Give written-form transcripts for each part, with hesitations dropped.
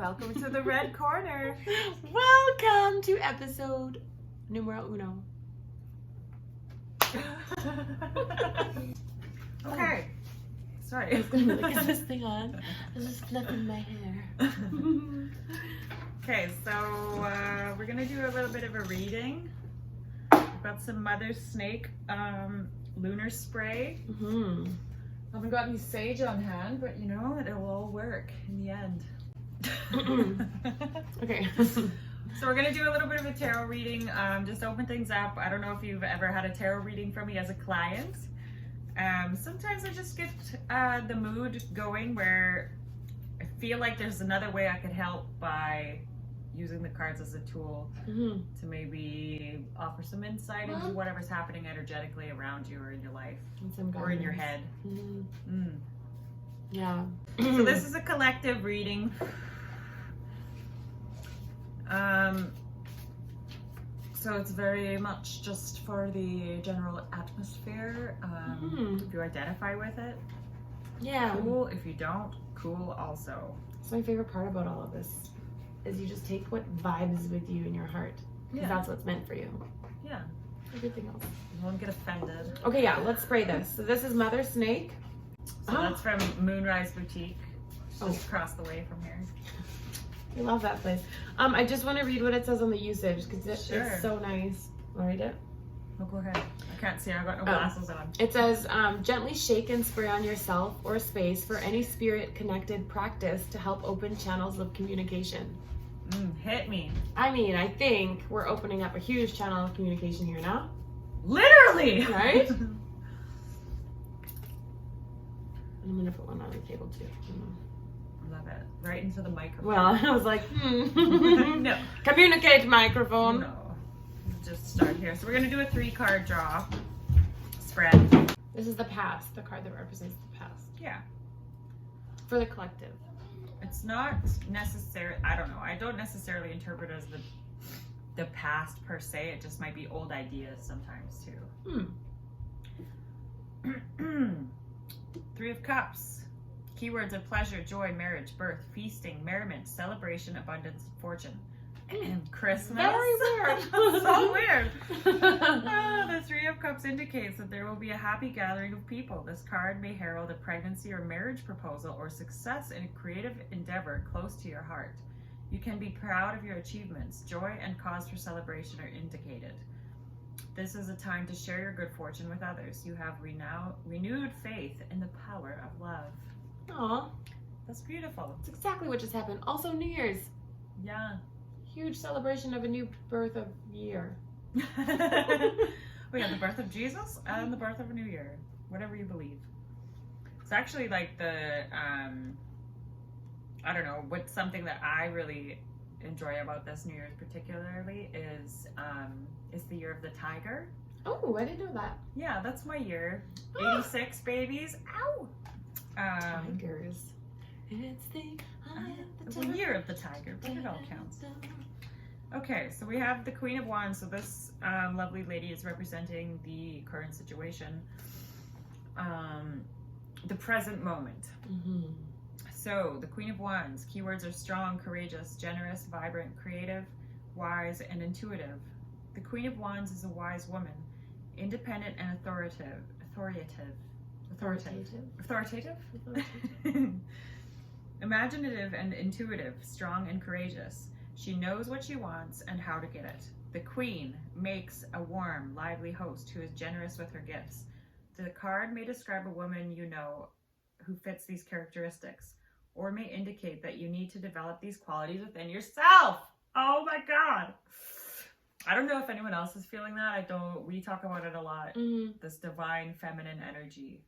welcome to the Red Corner. Welcome to episode numero uno. Okay. Sorry. I was going to be like, is this thing on? Is this fluffing my hair? Okay, so we're going to do a little bit of a reading. We've got some Mother Snake lunar spray. Mm-hmm. I haven't got any sage on hand, but you know, it'll all work in the end. Okay. So we're going to do a little bit of a tarot reading, just open things up. I don't know if you've ever had a tarot reading from me as a client. Sometimes I just get the mood going where I feel like there's another way I could help by using the cards as a tool Mm-hmm. to maybe offer some insight into whatever's happening energetically around you or in your life or in your head. Mm-hmm. Yeah. So this is a collective reading. So it's very much just for the general atmosphere. If you identify with it, Yeah. cool. If you don't, cool also. That's my favorite part about all of this, is you just take what vibes with you in your heart. Because that's what's meant for you. Yeah. Everything else. You won't get offended. Okay, yeah, let's spray this. So this is Mother Snake. So that's from Moonrise Boutique. Just across the way from here. I love that place. I just want to read what it says on the usage because it's so nice. Want to read it? Oh, go ahead. I can't see. I've got no glasses on. It says, gently shake and spray on yourself or space for any spirit-connected practice to help open channels of communication. Hit me. I mean, I think we're opening up a huge channel of communication here now. Literally! Right? I'm going to put one on the table too. Love it. Right into the microphone. Well, I was like, No. Communicate, microphone. No. Just start here. So we're going to do a 3-card draw spread. This is the past, the card that represents the past. Yeah. For the collective. It's not necessary. I don't know. I don't necessarily interpret it as the past per se. It just might be old ideas sometimes too. 3 of Cups. Keywords of pleasure, joy, marriage, birth, feasting, merriment, celebration, abundance, fortune. And Christmas. Very weird. So weird. The 3 of Cups indicates that there will be a happy gathering of people. This card may herald a pregnancy or marriage proposal or success in a creative endeavor close to your heart. You can be proud of your achievements. Joy and cause for celebration are indicated. This is a time to share your good fortune with others. You have renewed faith in the power of love. Aw, That's beautiful. that's exactly what just happened. Also, New Year's. Yeah. Huge celebration of a new birth of year. We got the birth of Jesus and the birth of a new year. Whatever you believe. It's actually like the, I don't know, what's something that I really enjoy about this New Year's particularly is the year of the tiger. Oh, I didn't know that. Yeah, that's my year. 86 babies. Ow! Tigers. It's The year of the tiger, but it all counts. Okay, so we have the Queen of Wands. So this lovely lady is representing the current situation, the present moment. So the Queen of Wands, keywords are strong, courageous, generous, vibrant, creative, wise, and intuitive. The Queen of Wands is a wise woman, independent and authoritative. Imaginative and intuitive, strong and courageous. She knows what she wants and how to get it. The Queen makes a warm, lively host who is generous with her gifts. The card may describe a woman you know who fits these characteristics, or may indicate that you need to develop these qualities within yourself. Oh my God. I don't know if anyone else is feeling that. We talk about it a lot. This divine feminine energy.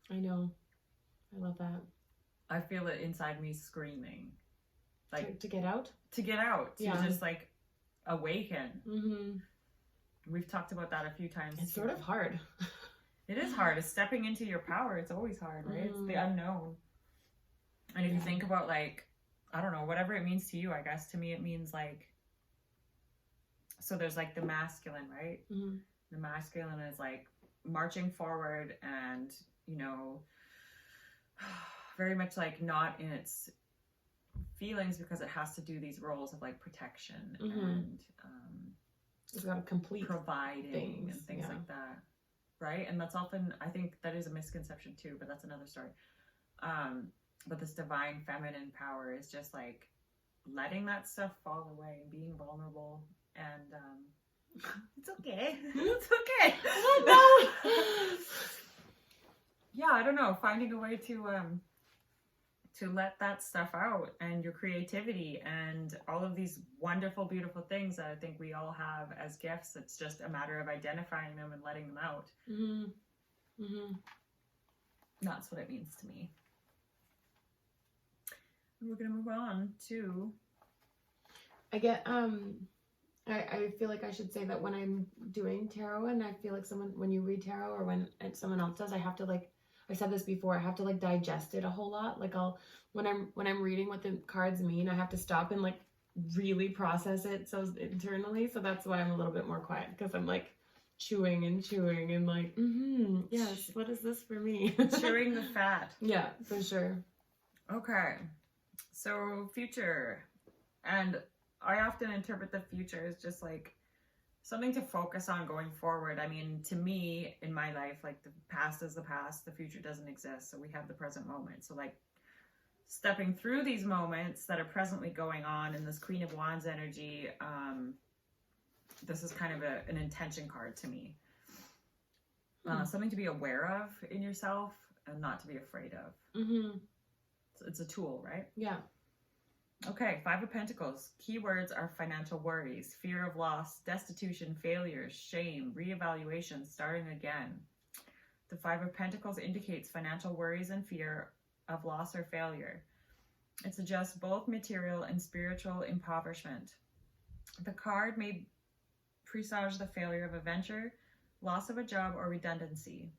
I know. I love that. I feel it inside me screaming. Like To get out? To get out. To just like awaken. We've talked about that a few times. It's sort of hard. It is hard. It's stepping into your power. It's always hard, right? It's the unknown. And if you think about like, I don't know, whatever it means to you, I guess to me it means like, so there's like the masculine, right? The masculine is like marching forward and, you know, very much like not in its feelings because it has to do these roles of like protection Mhm. and It's got to complete providing things, and things yeah. like that, right? And that's often, I think that is a misconception too, but that's another story. But this divine feminine power is just like letting that stuff fall away and being vulnerable, and it's okay. It's okay. Yeah, I don't know, finding a way to let that stuff out, and your creativity and all of these wonderful, beautiful things that I think we all have as gifts. It's just a matter of identifying them and letting them out. Mm-hmm. Mm-hmm. That's what it means to me. We're gonna move on to. I get I feel like I should say that when I'm doing tarot, and I feel like when you read tarot or when someone else does, I have to like, I said this before, I have to like digest it a whole lot. Like when I'm reading what the cards mean, I have to stop and like really process it so internally. So that's why I'm a little bit more quiet, because I'm like chewing and like, yes, what is this for me? Chewing the fat. Yeah, for sure. Okay, so future, and I often interpret the future as just like something to focus on going forward. I mean, to me, in my life, like the past is the past, the future doesn't exist. So we have the present moment. So like stepping through these moments that are presently going on in this Queen of Wands energy, this is kind of an intention card to me. Something to be aware of in yourself and not to be afraid of. Mm-hmm. So it's a tool, right? Yeah. Okay, Five of Pentacles. Keywords are financial worries, fear of loss, destitution, failures, shame, reevaluation, starting again. The Five of Pentacles indicates financial worries and fear of loss or failure. It suggests both material and spiritual impoverishment. The card may presage the failure of a venture, loss of a job, or redundancy.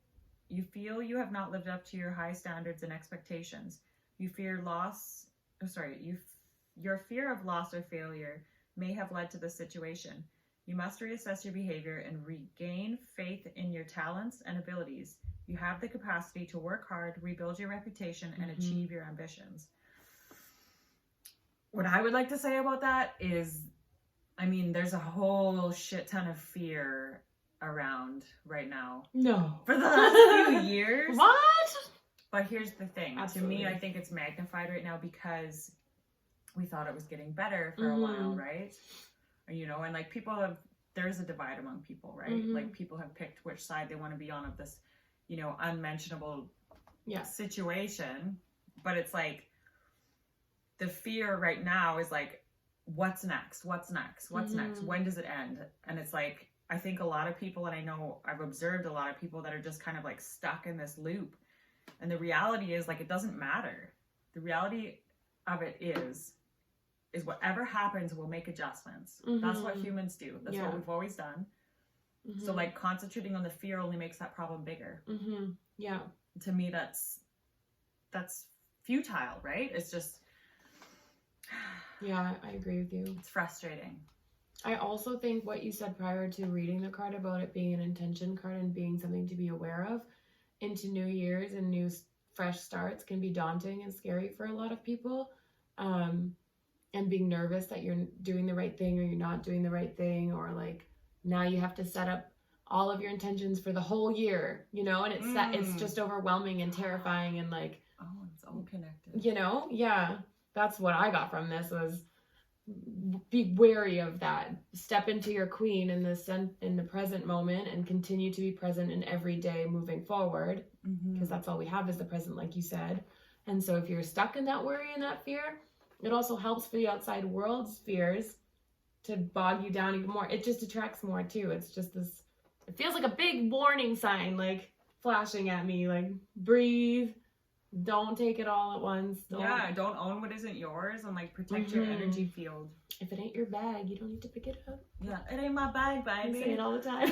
You feel you have not lived up to your high standards and expectations. You fear loss. Your fear of loss or failure may have led to this situation. You must reassess your behavior and regain faith in your talents and abilities. You have the capacity to work hard, rebuild your reputation, and achieve your ambitions. What I would like to say about that is, I mean, there's a whole shit ton of fear around right now. No. For the last few years. What? But here's the thing. Absolutely. To me, I think it's magnified right now because we thought it was getting better for a while, right? You know, and like there's a divide among people, right? Like people have picked which side they want to be on of this, you know, unmentionable situation. But it's like the fear right now is like, what's next? What's next? What's next? When does it end? And it's like, I think a lot of people, and I know I've observed a lot of people that are just kind of like stuck in this loop. And the reality is like, it doesn't matter. The reality of it is whatever happens, we'll make adjustments. That's what humans do. That's what we've always done. So like concentrating on the fear only makes that problem bigger. Yeah. To me, that's futile, right? It's just. Yeah, I agree with you. It's frustrating. I also think what you said prior to reading the card about it being an intention card and being something to be aware of into new years and new fresh starts can be daunting and scary for a lot of people. And being nervous that you're doing the right thing or you're not doing the right thing, or like now you have to set up all of your intentions for the whole year, you know, and it's just overwhelming and terrifying and like, oh, it's all connected, you know. Yeah, that's what I got from this, was be wary of that. Step into your queen in the present moment and continue to be present in every day moving forward, because that's all we have is the present, like you said. And so if you're stuck in that worry and that fear, it also helps for the outside world's fears to bog you down even more. It just attracts more too. It's just this, it feels like a big warning sign, like flashing at me, like breathe, don't take it all at once. Don't own what isn't yours, and like protect your energy field. If it ain't your bag, you don't need to pick it up. Yeah, it ain't my bag, baby. I say it all the time.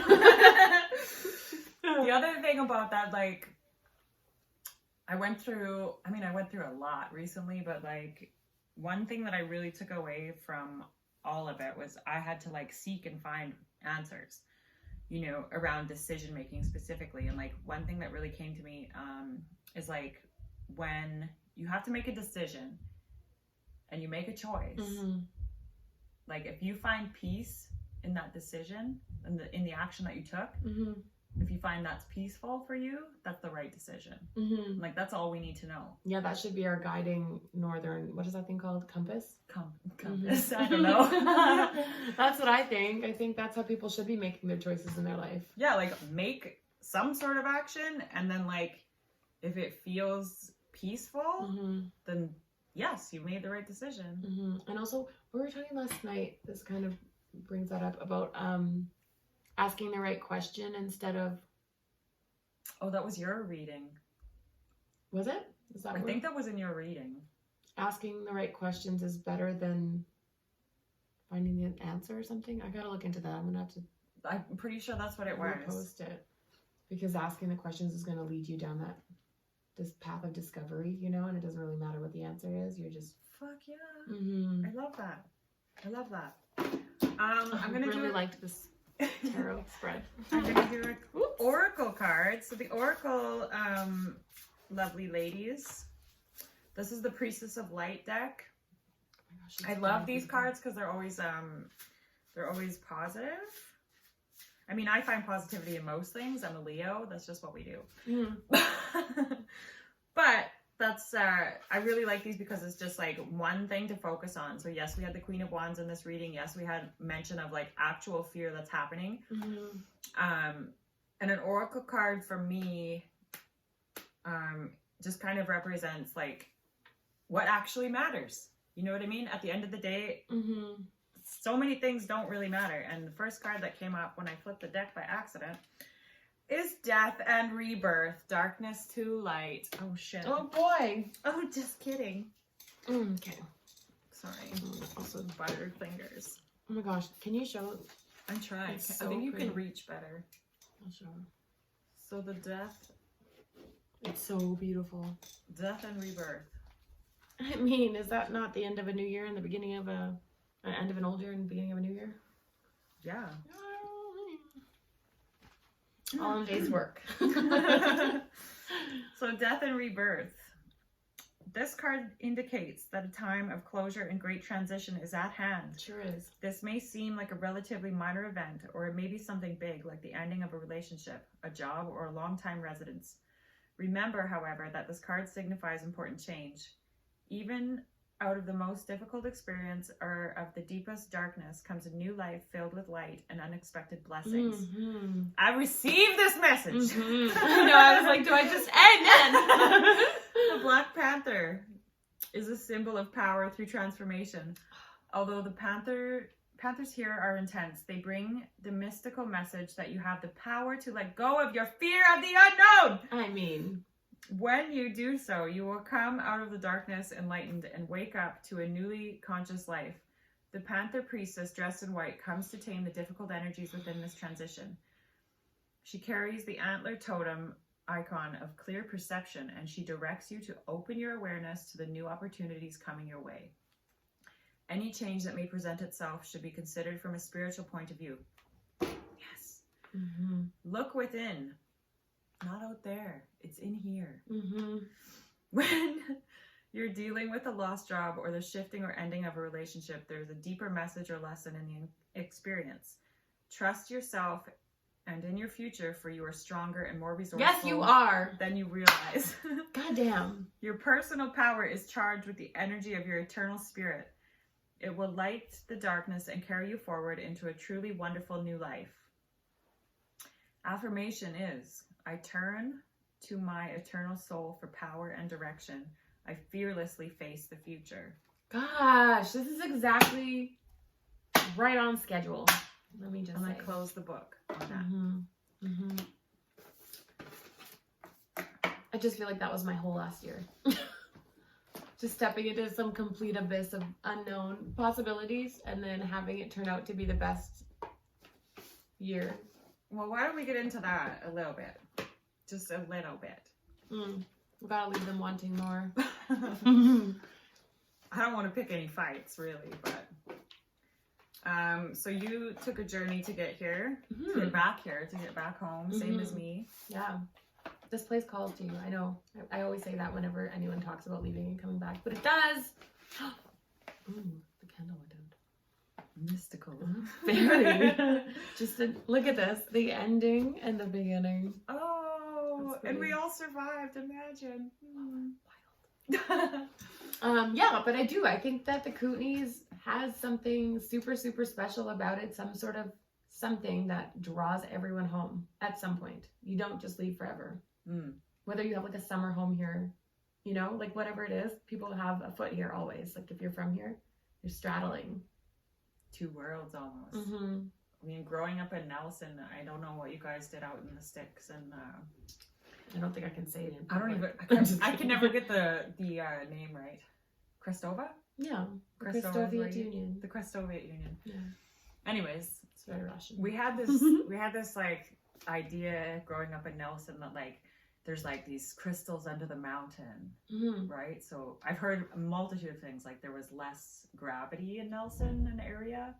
The other thing about that, like, I went through a lot recently, but like one thing that I really took away from all of it was I had to like seek and find answers, you know, around decision making specifically. And like one thing that really came to me is like when you have to make a decision and you make a choice, like if you find peace in that decision and in the action that you took, if you find that's peaceful for you, that's the right decision. Like that's all we need to know. Yeah, that should be our guiding northern, what is that thing called? Compass? Compass. I don't know. That's what I think. I think that's how people should be making their choices in their life. Yeah, like make some sort of action, and then like if it feels peaceful, then yes, you made the right decision. And also, we were talking last night, this kind of brings that up, about asking the right question instead of... Oh, that was your reading. Was it? Is that I think that was in your reading. Asking the right questions is better than finding the answer or something. I gotta look into that. I'm gonna have to... I'm pretty sure that's what it was. Post it. Because asking the questions is gonna lead you down this path of discovery, you know, and it doesn't really matter what the answer is. You're just... Fuck yeah. I love that. I love that. I'm gonna really liked this tarot spread. I'm gonna do an oracle card. So the oracle, lovely ladies, this is the Priestess of Light deck. Oh my gosh, I love these cards because they're always positive. I mean, I find positivity in most things. I'm a Leo. That's just what we do. But that's I really like these because it's just like one thing to focus on. So yes, we had the Queen of Wands in this reading. Yes, we had mention of like actual fear that's happening. And an oracle card for me just kind of represents like what actually matters. You know what I mean? At the end of the day, so many things don't really matter. And the first card that came up when I flipped the deck by accident is Death and Rebirth, Darkness to Light. Oh shit. Oh boy. Oh, just kidding. Okay. Sorry. Also buttered fingers. Oh my gosh. Can you show? I'm trying. So I think you pretty. can reach better. I'll show. So the death. It's so beautiful. Death and Rebirth. I mean, is that not the end of a new year and the beginning of an end of an old year and the beginning of a new year? Yeah. All in day's work. So Death and Rebirth. This card indicates that a time of closure and great transition is at hand. Sure is. This may seem like a relatively minor event, or it may be something big like the ending of a relationship, a job, or a long-time residence. Remember, however, that this card signifies important change. Even out of the most difficult experience or of the deepest darkness comes a new life filled with light and unexpected blessings. I received this message. I know, I was like, do I just end? The Black Panther is a symbol of power through transformation. Although the panthers here are intense, they bring the mystical message that you have the power to let go of your fear of the unknown. I mean, when you do so, you will come out of the darkness enlightened and wake up to a newly conscious life. The Panther Priestess, dressed in white, comes to tame the difficult energies within this transition. She carries the antler totem icon of clear perception, and she directs you to open your awareness to the new opportunities coming your way. Any change that may present itself should be considered from a spiritual point of view. Yes. Look within. Not out there. It's in here. When you're dealing with a lost job or the shifting or ending of a relationship, there's a deeper message or lesson in the experience. Trust yourself and in your future, for you are stronger and more resourceful. yes, you are. Than you realize. Goddamn. Your personal power is charged with the energy of your eternal spirit. It will light the darkness and carry you forward into a truly wonderful new life. Affirmation is, I turn to my eternal soul for power and direction. I fearlessly face the future. Gosh, this is exactly right on schedule. Let me just And say. I close the book on that. I just feel like that was my whole last year. Just stepping into some complete abyss of unknown possibilities and then having it turn out to be the best year. Well, why don't we get into that a little bit? Just a little bit. We gotta leave them wanting more. I don't want to pick any fights, really, but... so you took a journey to get here, to get back here, to get back home, same as me. Yeah. This place calls to you. I know. I always say that whenever anyone talks about leaving and coming back, but it does. Ooh, the candle went out. Mystical. Very. Look at this. The ending and the beginning. Oh, and we all survived. Imagine. Wild. Yeah, but I think that the Kootenays has something super, super special about it. Some sort of something that draws everyone home at some point. You don't just leave forever. Whether you have like a summer home here, you know, like whatever it is, people have a foot here always. Like if you're from here, you're straddling 2 worlds almost. Mm-hmm. I mean, growing up in Nelson, I don't know what you guys did out in the sticks, and I don't think I can say it in I don't public. even. I can never get the name right. Crestova? Yeah, the Crestova Christoviate Union. The Crestoviate Union. Yeah, Anyways, it's very Russian. we had this like idea growing up in Nelson that like there's like these crystals under the mountain, right? So I've heard a multitude of things, like there was less gravity in Nelson, an area,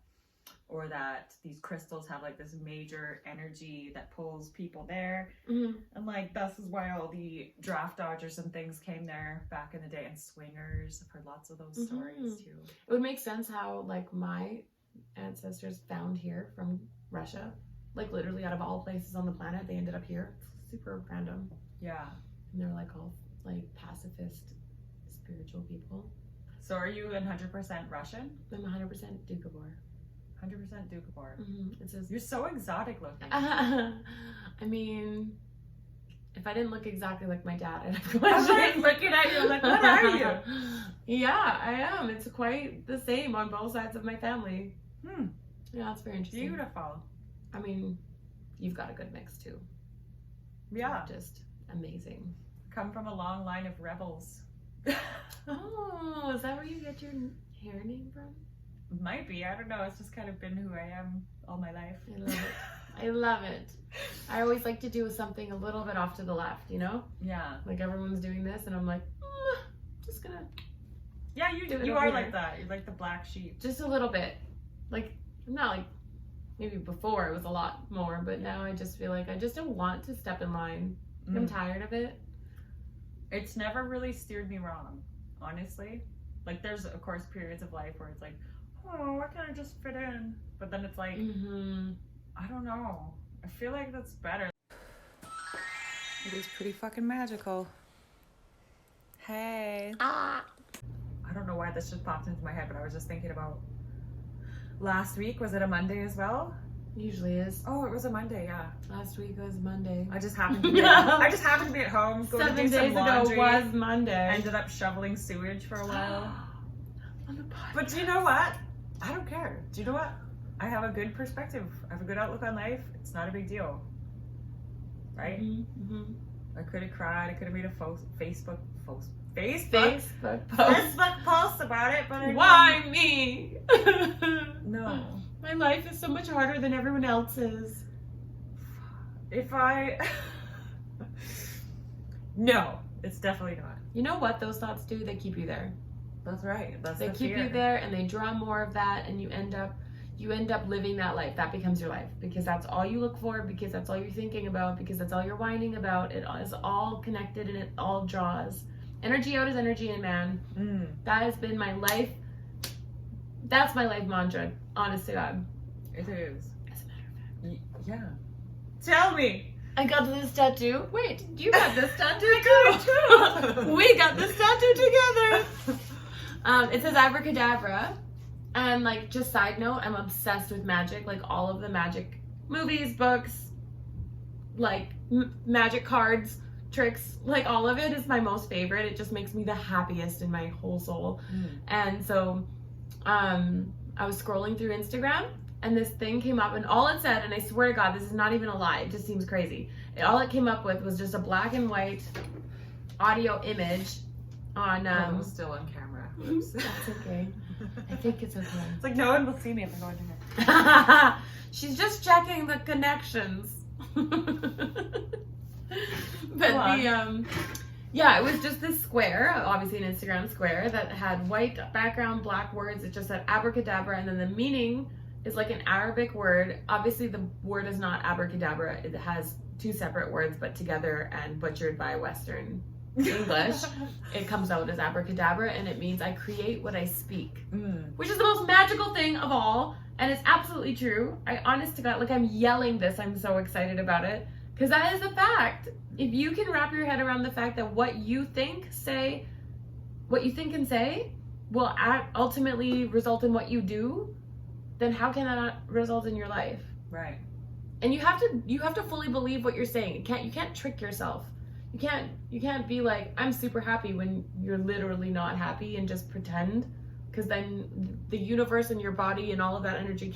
or that these crystals have like this major energy that pulls people there, and like this is why all the draft dodgers and things came there back in the day, and swingers. I've heard lots of those stories too. It would make sense how like my ancestors found here from Russia, like literally out of all places on the planet, they ended up here. Super random. Yeah. And they're like all like pacifist, spiritual people. So are you 100% Russian? I'm 100% Doukhobor. 100% Doukhobor. It says you're so exotic looking. I mean, if I didn't look exactly like my dad, I'd have I'm like looking at you like, what are you? Yeah, I am. It's quite the same on both sides of my family. Yeah, it's very interesting. Beautiful. I mean, you've got a good mix too. Yeah. Just amazing. Come from a long line of rebels. Oh, is that where you get your hair name from? Might be. I don't know. It's just kind of been who I am all my life. I love it. I love it. I always like to do something a little bit off to the left, you know? Yeah. Like everyone's doing this and I'm like, just gonna. Yeah, you are like that. You're like the black sheep. Just a little bit. Like, I'm not like, maybe before it was a lot more, but now I just feel like I just don't want to step in line. I'm tired of it. It's never really steered me wrong, honestly. Like there's of course periods of life where it's like, oh, why can't I just fit in? But then it's like, I don't know. I feel like that's better. It is pretty fucking magical. Hey. I don't know why this just popped into my head, but I was just thinking about last week. Was it a Monday as well? Usually is. Oh, it was a Monday, yeah. Last week was Monday. I just happened to be at home. 7 days ago was Monday. Ended up shoveling sewage for a while. On the podcast. But do you know what? I don't care. Do you know what? I have a good perspective. I have a good outlook on life. It's not a big deal. Right? I could have cried. I could have made a Facebook post about it, but why me? No. My life is so much harder than everyone else's. No, it's definitely not. You know what those thoughts do? They keep you there. That's right. They keep you there, and they draw more of that, and you end up living that life. That becomes your life because that's all you look for, because that's all you're thinking about, because that's all you're whining about. It is all connected and it all draws. Energy out is energy in, man. That has been my life. That's my life mantra, honest to God. It is. As a matter of fact. Yeah. Tell me. I got this tattoo. Wait, you got this tattoo too? We got this tattoo together. It says abracadabra. And like, just side note, I'm obsessed with magic. Like all of the magic movies, books, like magic cards, tricks, like all of it is my most favorite. It just makes me the happiest in my whole soul. And so I was scrolling through Instagram and this thing came up, and all it said, and I swear to God, this is not even a lie, it just seems crazy. All it came up with was just a black and white audio image on it was still on camera. Oops. That's okay. I think it's okay. It's like no one will see me if I go into here. She's just checking the connections. But yeah, it was just this square, obviously an Instagram square, that had white background, black words. It just said abracadabra, and then the meaning is like an Arabic word. Obviously the word is not abracadabra. It has two separate words, but together and butchered by Western English, it comes out as abracadabra, and it means I create what I speak, which is the most magical thing of all, and it's absolutely true. I honest to God, like I'm yelling this, I'm so excited about it, because that is a fact. If you can wrap your head around the fact that what you think and say will ultimately result in what you do, then how can that not result in your life? Right. And you have to fully believe what you're saying. You can't trick yourself. You can't be like, I'm super happy when you're literally not happy and just pretend, because then the universe and your body and all of that energy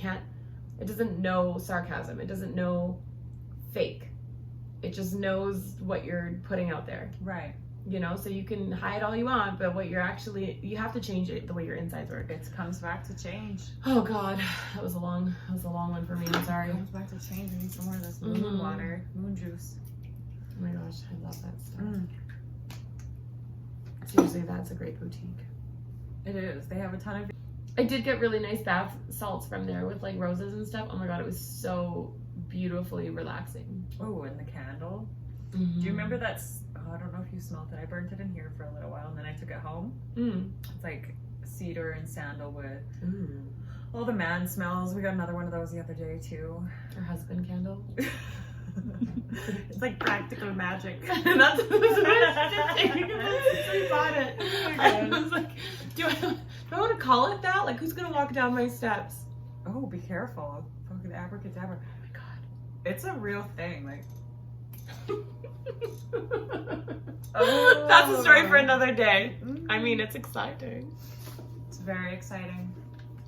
it doesn't know sarcasm. It doesn't know fake. It just knows what you're putting out there. Right. You know, so you can hide all you want, but what you have to change it the way your insides work. It comes back to change. Oh God, that was a long one for me. I'm sorry. It comes back to change. I need some more of this moon water, moon juice. Oh my gosh, I love that stuff. Seriously, that's a great boutique. It is. They have a ton of. I did get really nice bath salts from there with like roses and stuff. Oh my God, it was so beautifully relaxing. Oh, and the candle. Do you remember that? Oh, I don't know if you smelled it. I burnt it in here for a little while, and then I took it home. It's like cedar and sandalwood. All the man smells. We got another one of those the other day too. Her husband candle. It's like practical magic. That's what I was thinking about since we bought it. I was like, do I want to call it that? Like, who's gonna walk down my steps? Oh, be careful. Fucking abracadabra. Oh my God. It's a real thing. Like. That's a story for another day. I mean, it's exciting. It's very exciting.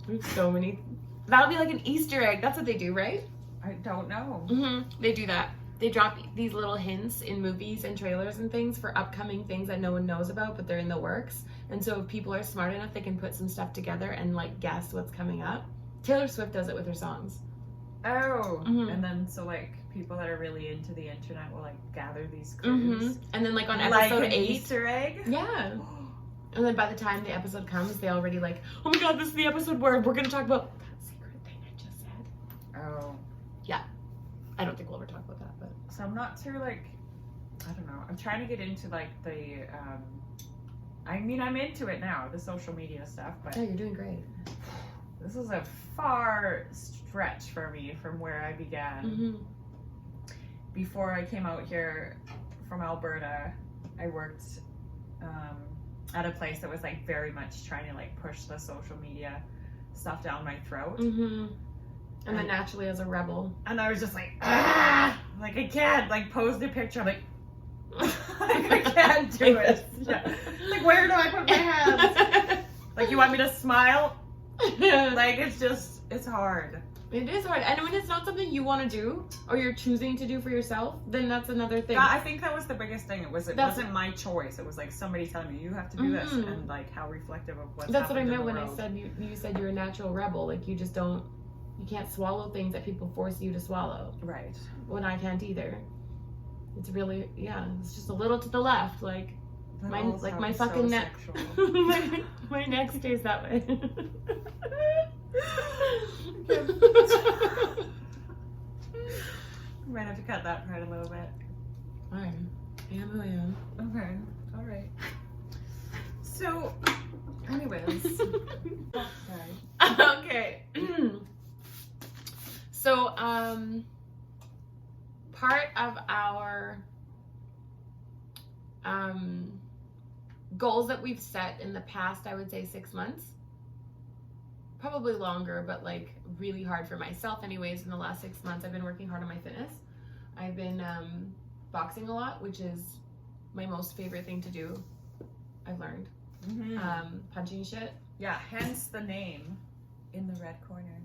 There's so many. That'll be like an Easter egg. That's what they do, right? I don't know. They do that. They drop these little hints in movies and trailers and things for upcoming things that no one knows about, but they're in the works. And so if people are smart enough, they can put some stuff together and like guess what's coming up. Taylor Swift does it with her songs. Oh, and then so like people that are really into the internet will like gather these clues, and then like on like episode an 8, Easter egg. Yeah, and then by the time the episode comes, they already like, oh my God, this is the episode where we're gonna talk about that secret thing I just said. Oh, yeah. I don't think we'll ever talk about that, but so I'm not too like, I don't know. I'm trying to get into like the. I mean, I'm into it now, the social media stuff, but yeah, you're doing great. This is a far stretch for me from where I began. Before I came out here from Alberta, I worked at a place that was like very much trying to like push the social media stuff down my throat. And then naturally as a rebel. And I was just like, like I can't like post a picture. I'm like, I can't do it. Yeah. Like, where do I put my hands? Like, you want me to smile? Like, it's hard. It is hard. And when it's not something you want to do or you're choosing to do for yourself, then that's another thing. Yeah, I think that was the biggest thing. It wasn't my choice. It was like somebody telling me you have to do this, and like how reflective of what's That's what I meant in the when world. I said you said you're a natural rebel. Like you can't swallow things that people force you to swallow. Right. When I can't either. It's really, it's just a little to the left, like my fucking neck. my neck stays that way. Might have to cut that part a little bit. Fine. I am who I am. Okay. All right. So, anyways. Okay. So, part of our goals that we've set in the past, I would say 6 months, probably longer, but like really hard for myself anyways. In the last 6 months, I've been working hard on my fitness. I've been boxing a lot, which is my most favorite thing to do, I've learned. Punching shit. Yeah, hence the name In the Red Corner.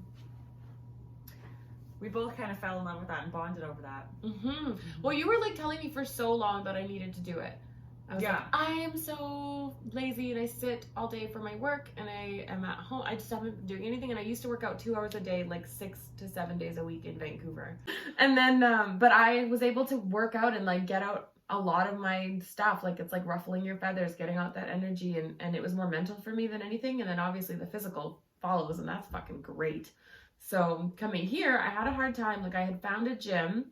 We both kind of fell in love with that and bonded over that. Well, you were like telling me for so long that I needed to do it. I was like, I am so lazy and I sit all day for my work and I am at home. I just haven't been doing anything. And I used to work out 2 hours a day, like 6 to 7 days a week in Vancouver. And then, but I was able to work out and like get out a lot of my stuff. Like it's like ruffling your feathers, getting out that energy. And it was more mental for me than anything. And then obviously the physical follows, and that's fucking great. So coming here, I had a hard time. Like I had found a gym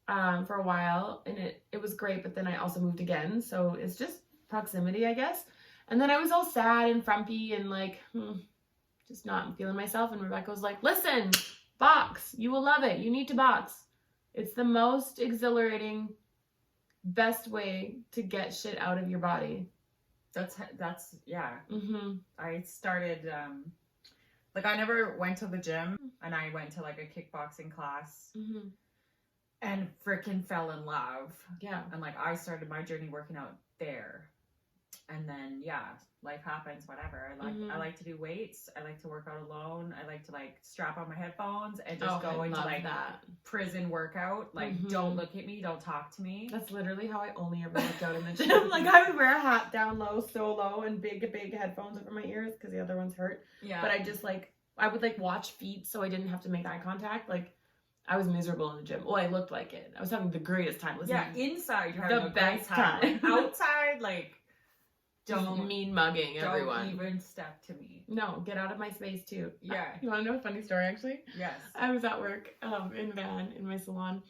for a while, and it was great, but then I also moved again, so it's just proximity, I guess. And then I was all sad and frumpy and like just not feeling myself, and Rebecca was like, listen, box, you will love it, you need to box. It's the most exhilarating, best way to get shit out of your body. That's yeah. I started like I never went to the gym, and I went to like a kickboxing class and freaking fell in love. Yeah. And like I started my journey working out there. And then yeah, life happens, whatever. I like to do weights. I like to work out alone. I like to like strap on my headphones and just go into like that prison workout. Like don't look at me, don't talk to me. That's literally how I only ever worked out in the gym. Like I would wear a hat down low, so low, and big headphones over my ears because the other ones hurt. Yeah. But I just like, I would like watch feet so I didn't have to make eye contact. Like I was miserable in the gym. Well, I looked like it. I was having the greatest time. Inside you're having the a best great time. time. Like, outside, like don't mean mugging everyone. Don't even step to me. No, get out of my space too. Yeah. You want to know a funny story actually? Yes. I was at work in Van in my salon.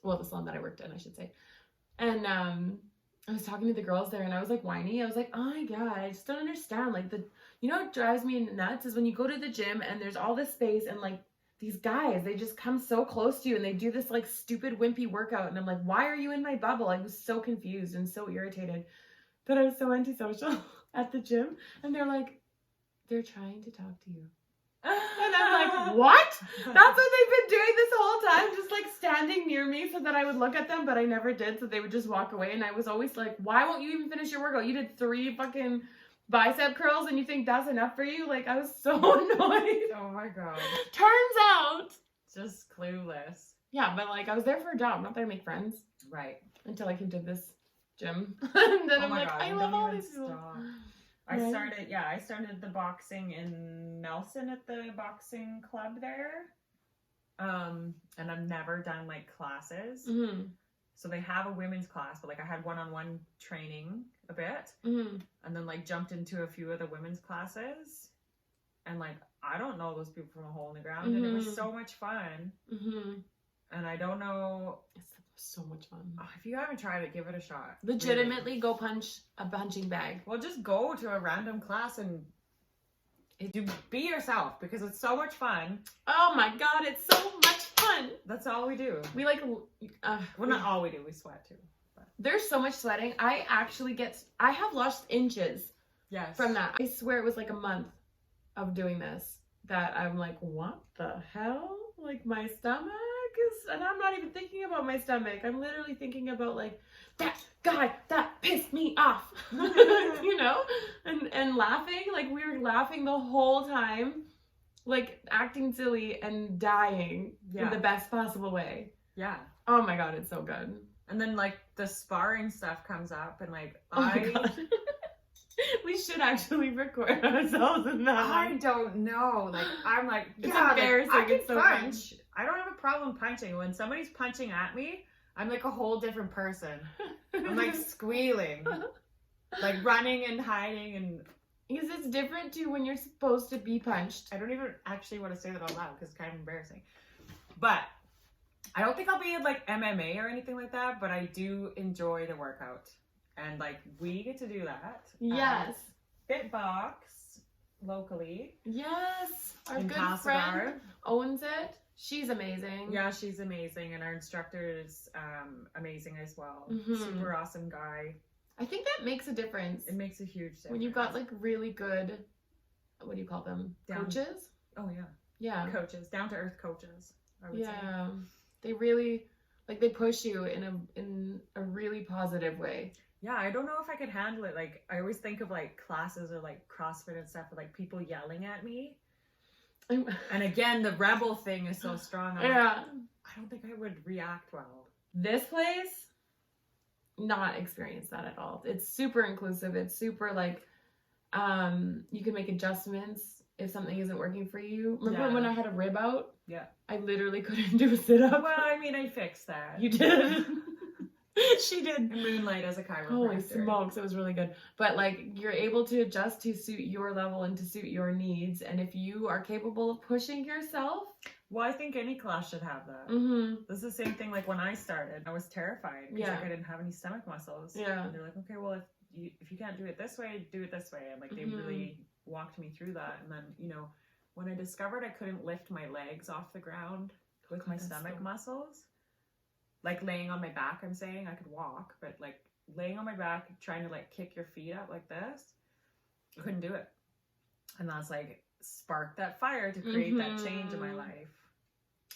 Well, the salon that I worked in, I should say. And I was talking to the girls there, and I was like whiny. I was like, oh my God, I just don't understand. Like you know what drives me nuts is when you go to the gym and there's all this space and like these guys, they just come so close to you and they do this like stupid wimpy workout. And I'm like, why are you in my bubble? I was so confused and so irritated. But I was so antisocial at the gym, and they're like, they're trying to talk to you. And I'm like, what? That's what they've been doing this whole time, just like standing near me so that I would look at them, but I never did, so they would just walk away. And I was always like, why won't you even finish your workout? You did 3 fucking bicep curls and you think that's enough for you? Like, I was so annoyed. Oh my God. Turns out. Just clueless. Yeah, but like, I was there for a job, not there to make friends. Right. Until I came to this gym. And then I'm like, God, I love all these people. I started the boxing in Nelson at the boxing club there. And I've never done like classes. So they have a women's class, but like I had one-on-one training a bit, and then like jumped into a few of the women's classes, and like I don't know those people from a hole in the ground, and it was so much fun. And I don't know. It's so much fun. Oh, if you haven't tried it, give it a shot. Legitimately, go punch a punching bag. Well, just go to a random class and be yourself, because it's so much fun. Oh my God, it's so much fun. That's all we do. We like, well, not all we do. We sweat too. But. There's so much sweating. I have lost inches. Yes. From that. I swear it was like a month of doing this that I'm like, what the hell? Like my stomach is, and I'm not even thinking about my stomach. I'm literally thinking about like that guy that pissed me off, you know, and laughing. Like we were laughing the whole time, like acting silly and dying in the best possible way. Yeah. Oh my God, it's so good. And then like the sparring stuff comes up, and like we should actually record ourselves in that. I don't know. Like I'm like, it's embarrassing. Like, I can it's so punch. Fun. I don't have a problem punching. When somebody's punching at me, I'm like a whole different person. I'm like squealing, like running and hiding, and because it's different too when you're supposed to be punched. I don't even actually want to say that out loud because it's kind of embarrassing. But I don't think I'll be in like MMA or anything like that. But I do enjoy the workout. And like we get to do that. Yes. Fitbox locally. Yes. Our in good Castlegar. Friend owns it. She's amazing. Yeah, she's amazing, and our instructor is amazing as well. Super awesome guy. I think that makes a difference. It makes a huge difference when you've got like really good, what do you call them? Coaches. Oh yeah. Yeah. Coaches, down to earth coaches. I would say. They really like they push you in a really positive way. Yeah, I don't know if I could handle it. Like, I always think of like classes or like CrossFit and stuff with like people yelling at me. And again, the rebel thing is so strong. I'm like, I don't think I would react well. This place, not experience that at all. It's super inclusive. It's super like, you can make adjustments if something isn't working for you. Remember when I had a rib out? Yeah. I literally couldn't do a sit-up. Well, I mean, I fixed that. You did. She did. Moonlight as a chiropractor. Holy smokes, it was really good. But like, you're able to adjust to suit your level and to suit your needs. And if you are capable of pushing yourself, Well, I think any class should have that. This is the same thing like when I started. I was terrified because like I didn't have any stomach muscles. Yeah. And they're like, okay, well, if you can't do it this way, do it this way. And like they really walked me through that. And then, you know, when I discovered I couldn't lift my legs off the ground with my stomach muscles, like laying on my back, I'm saying I could walk, but like laying on my back, trying to like kick your feet up like this, I couldn't do it. And that's like sparked that fire to create that change in my life.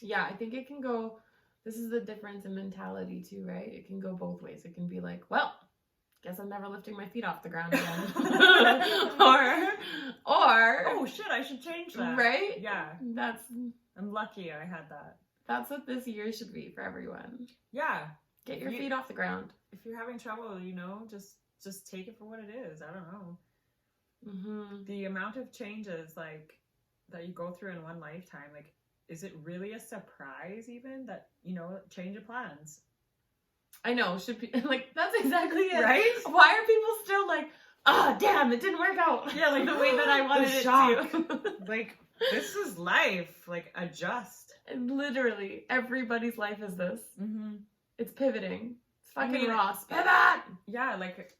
Yeah, I think it can go, this is the difference in mentality too, right? It can go both ways. It can be like, well, guess I'm never lifting my feet off the ground again. or oh shit, I should change that. Right? Yeah. I'm lucky I had that. That's what this year should be for everyone. Yeah. Get your feet off the ground. If you're having trouble, you know, just take it for what it is. I don't know. The amount of changes like that you go through in one lifetime, like, is it really a surprise even that, you know, change of plans? I know, should be like, that's exactly it. Right? Why are people still like, oh damn, it didn't work out? Yeah, like the way that I wanted it to. Like, this is life. Like, adjust. And literally, everybody's life is this. It's pivoting. It's fucking Ross. Pivot! Yeah, like,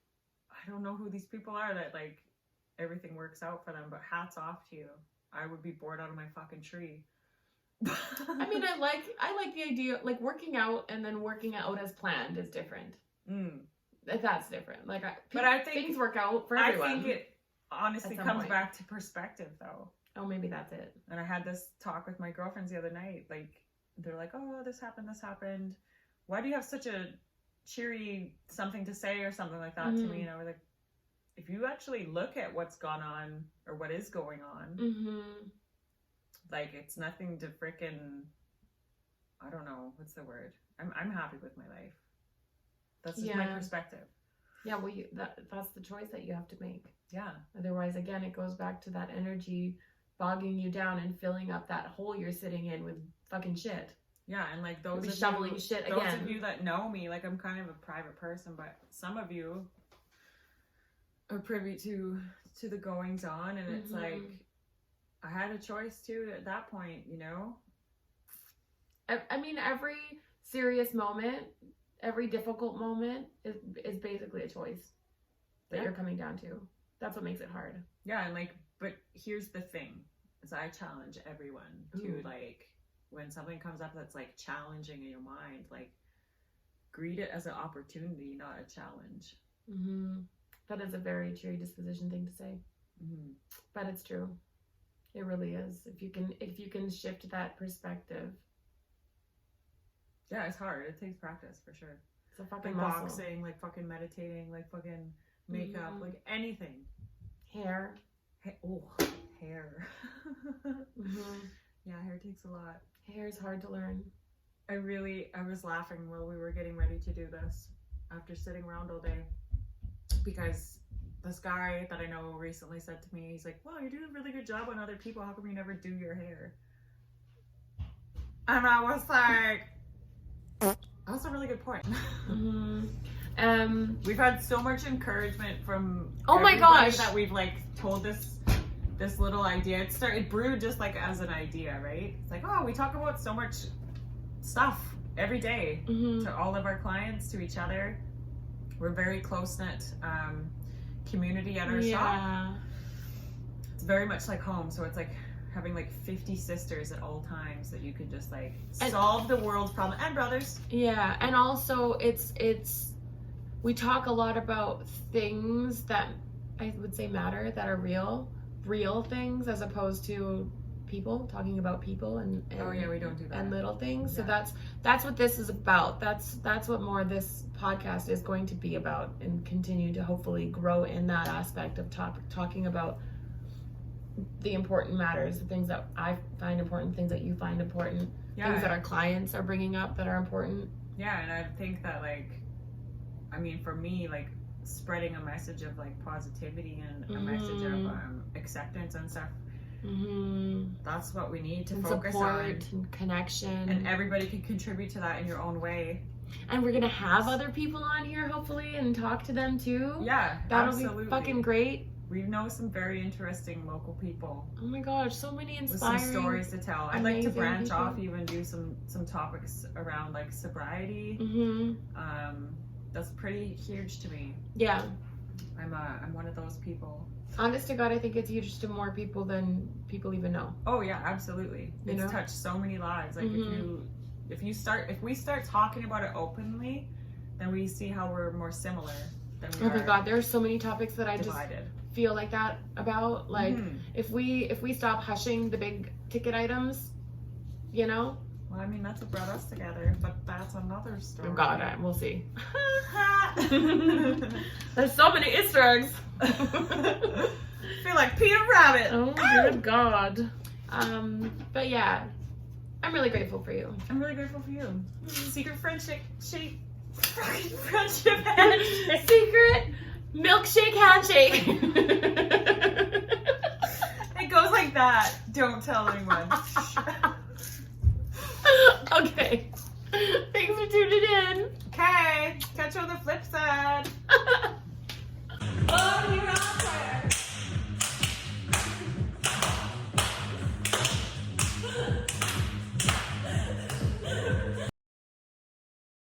I don't know who these people are that, like, everything works out for them, but hats off to you. I would be bored out of my fucking tree. I mean, I like the idea, like working out and then working out as planned is different. That's different. Like, but I think things work out for everyone. I think it honestly comes back to perspective, though. Oh, maybe that's it. And I had this talk with my girlfriends the other night. Like, they're like, "Oh, this happened. Why do you have such a cheery something to say or something like that to me?" And I was like, if you actually look at what's gone on or what is going on, like, it's nothing to frickin', I don't know, what's the word? I'm happy with my life. That's just my perspective. Yeah, well, that's the choice that you have to make. Yeah. Otherwise, again, it goes back to that energy bogging you down and filling up that hole you're sitting in with fucking shit. Yeah, and like those of you that know me, like, I'm kind of a private person, but some of you are privy to the goings on, and it's like, I had a choice too at that point, you know? I mean, every serious moment, every difficult moment is basically a choice that you're coming down to. That's what makes it hard. Yeah, and like, but here's the thing, is I challenge everyone to, like, when something comes up that's like challenging in your mind, like, greet it as an opportunity, not a challenge. That is a very cheery disposition thing to say. But it's true. It really is. If you can shift that perspective. Yeah, it's hard. It takes practice for sure. It's a fucking like boxing, like fucking meditating, like fucking makeup, like anything. Hair. Hair. Yeah, hair takes a lot. Hair is hard to learn. I was laughing while we were getting ready to do this after sitting around all day, because this guy that I know recently said to me, he's like, "Well, you're doing a really good job on other people. How come you never do your hair?" And I was like, that's a really good point. We've had so much encouragement from that we've like told this little idea. It brewed just like as an idea, right? It's like, oh, we talk about so much stuff every day to all of our clients, to each other. We're very close-knit community at our shop. It's very much like home, so it's like having like 50 sisters at all times that you could just like solve the world's problem, and brothers. Yeah, and also it's we talk a lot about things that I would say matter, that are real things, as opposed to people, talking about people and we don't do that, and little things. So that's what this is about. That's what more this podcast is going to be about, and continue to hopefully grow in that aspect of talking about the important matters, the things that I find important, things that you find important, things that our clients are bringing up that are important. Yeah, and I think that, like, I mean, for me, like, spreading a message of like positivity and a message of acceptance and stuff, that's what we need to focus on, and connection, and everybody can contribute to that in your own way. And we're gonna have other people on here hopefully and talk to them too. Yeah, that'll be fucking great. We know some very interesting local people Oh my gosh, so many with inspiring. some stories to tell. I'd like to amazing branch people. off, even do some topics around like sobriety. That's pretty huge to me. Yeah. I'm one of those people. Honest to God, I think it's huge to more people than people even know. Oh yeah, absolutely. You It's know? touched so many lives. Like if we start talking about it openly, then we see how we're more similar than we Oh are my God, there are so many topics that I just divided. feel like that about. Like if we stop hushing the big ticket items, you know. Well, I mean, that's what brought us together, but that's another story. Oh God, we'll see. There's so many Easter eggs. Feel like Peter Rabbit. Oh good God. But yeah, I'm really grateful for you. I'm really grateful for you. Secret friendship handshake. Secret milkshake handshake. It goes like that. Don't tell anyone. Okay. Thanks for tuning in. Okay.